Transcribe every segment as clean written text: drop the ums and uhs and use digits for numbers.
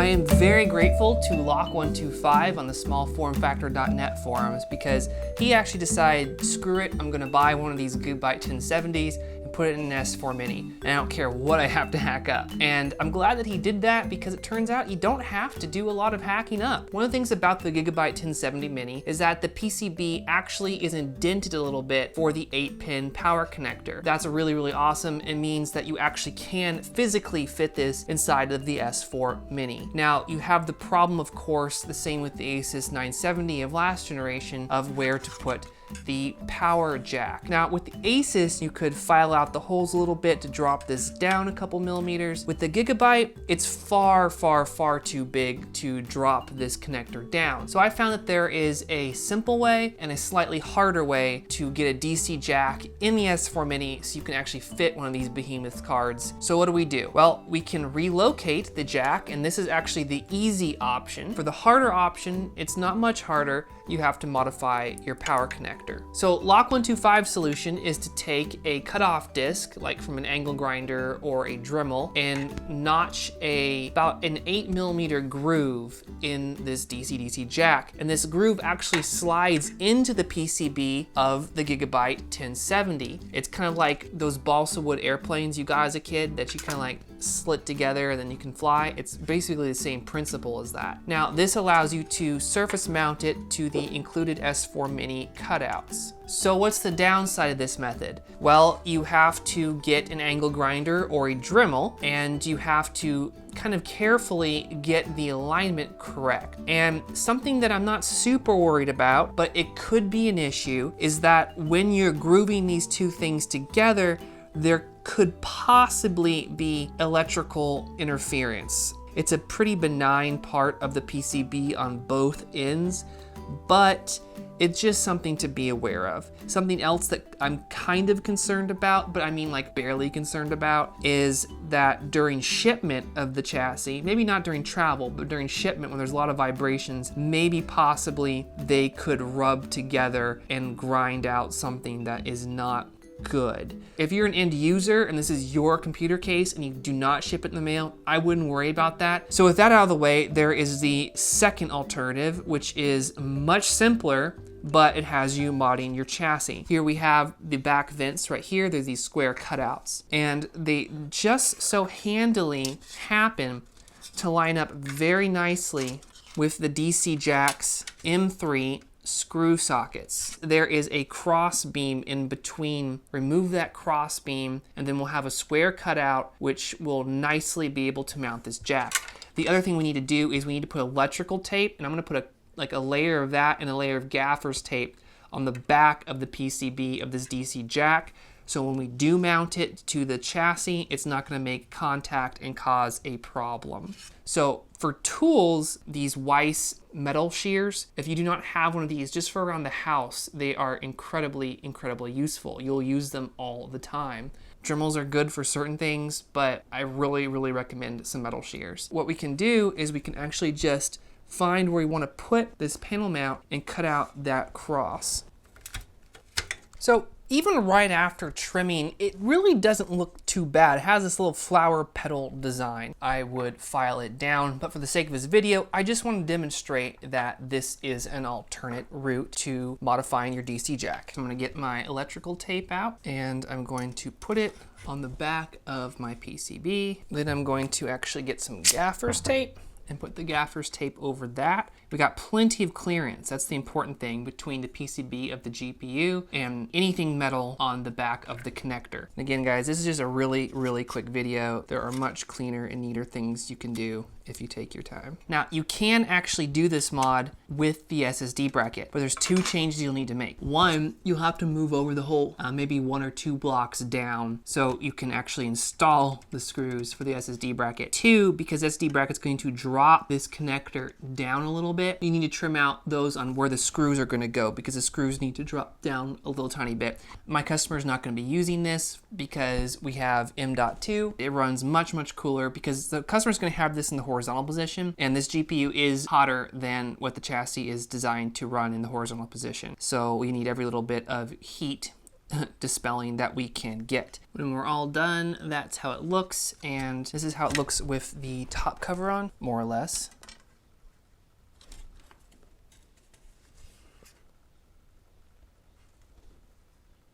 I am very grateful to Lock125 on the smallformfactor.net forums because he actually decided, screw it, I'm gonna buy one of these Gigabyte 1070s and put it in an S4 Mini, and I don't care what I have to hack up. And I'm glad that he did that because it turns out you don't have to do a lot of hacking up. One of the things about the Gigabyte 1070 Mini is that the PCB actually is indented a little bit for the 8-pin power connector. That's really awesome. It means that you actually can physically fit this inside of the S4 Mini. Now, you have the problem, of course, the same with the Asus 970 of last generation, of where to put the power jack. Now, with the Asus, you could file out the holes a little bit to drop this down a couple millimeters. With the Gigabyte, it's far too big to drop this connector down. So I found that there is a simple way and a slightly harder way to get a DC jack in the S4 Mini so you can actually fit one of these behemoth cards. So what do? Well, we can relocate the jack, and this is actually the easy option. For the harder option, it's not much harder. You have to modify your power connector. So Lock125's solution is to take a cutoff disc, like from an angle grinder or a Dremel, and notch about an 8mm groove in this DC-DC jack. And this groove actually slides into the PCB of the Gigabyte 1070. It's kind of like those balsa wood airplanes you got as a kid that you kind of like slit together and then you can fly. It's basically the same principle as that. Now, this allows you to surface mount it to the included S4 Mini cutouts. So what's the downside of this method? Well, you have to get an angle grinder or a Dremel, and you have to kind of carefully get the alignment correct. And something that I'm not super worried about, but it could be an issue, is that when you're grooving these two things together, there could possibly be electrical interference. It's a pretty benign part of the PCB on both ends, but it's just something to be aware of. Something else that I'm kind of concerned about, but I mean like barely concerned about, is that during shipment of the chassis, maybe not during travel, but during shipment when there's a lot of vibrations, maybe possibly they could rub together and grind out something that is not good. If you're an end user and this is your computer case and you do not ship it in the mail, I wouldn't worry about that. So with that out of the way, there is the second alternative, which is much simpler, but it has you modding your chassis. Here we have the back vents right here. There's these square cutouts, and they just so handily happen to line up very nicely with the DC jack's M3 screw sockets. There is a cross beam in between. Remove that cross beam, and then we'll have a square cutout which will nicely be able to mount this jack. The other thing we need to do is we need to put electrical tape, and I'm going to put a layer of that and a layer of gaffer's tape on the back of the PCB of this DC jack. So when we do mount it to the chassis, it's not going to make contact and cause a problem. So for tools, these Weiss metal shears, if you do not have one of these, just for around the house, they are incredibly useful. You'll use them all the time. Dremels are good for certain things, but I really recommend some metal shears. What we can do is we can actually just find where we want to put this panel mount and cut out that cross. So even right after trimming, it really doesn't look too bad. It has this little flower petal design. I would file it down, but for the sake of this video, I just want to demonstrate that this is an alternate route to modifying your DC jack. I'm going to get my electrical tape out, and I'm going to put it on the back of my PCB. Then I'm going to actually get some gaffer's tape and put the gaffer's tape over that. We got plenty of clearance. That's the important thing between the PCB of the GPU and anything metal on the back of the connector. And again, guys, this is just a really quick video. There are much cleaner and neater things you can do if you take your time. Now, you can actually do this mod with the SSD bracket, but there's two changes you'll need to make. One, you'll have to move over the whole maybe 1 or 2 blocks down so you can actually install the screws for the SSD bracket. Two, because SD bracket's going to drop this connector down a little bit, you need to trim out those on where the screws are going to go, because the screws need to drop down a little tiny bit. My customer is not going to be using this because we have M.2. It runs much cooler because the customer is going to have this in the horizontal position, and this GPU is hotter than what the chassis is designed to run in the horizontal position. So we need every little bit of heat dispelling that we can get. When we're all done, that's how it looks, and this is how it looks with the top cover on, more or less.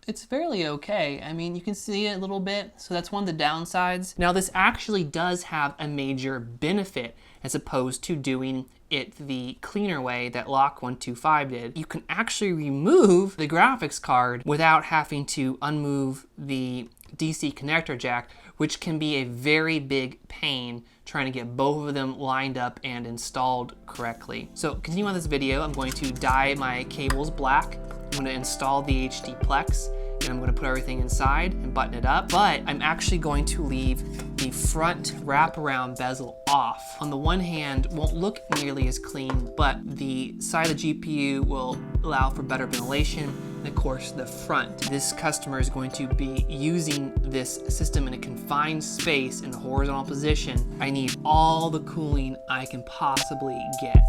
It's fairly okay. I mean, you can see it a little bit, so that's one of the downsides. Now, this actually does have a major benefit as opposed to doing it the cleaner way that Lock125 did. You can actually remove the graphics card without having to unmove the DC connector jack, which can be a very big pain trying to get both of them lined up and installed correctly. So continue on this video, I'm going to dye my cables black. I'm going to install the HD Plex, and I'm going to put everything inside and button it up, but I'm actually going to leave the front wraparound bezel off. On the one hand, won't look nearly as clean, but the side of the GPU will allow for better ventilation, and of course the front. This customer is going to be using this system in a confined space in a horizontal position. I need all the cooling I can possibly get.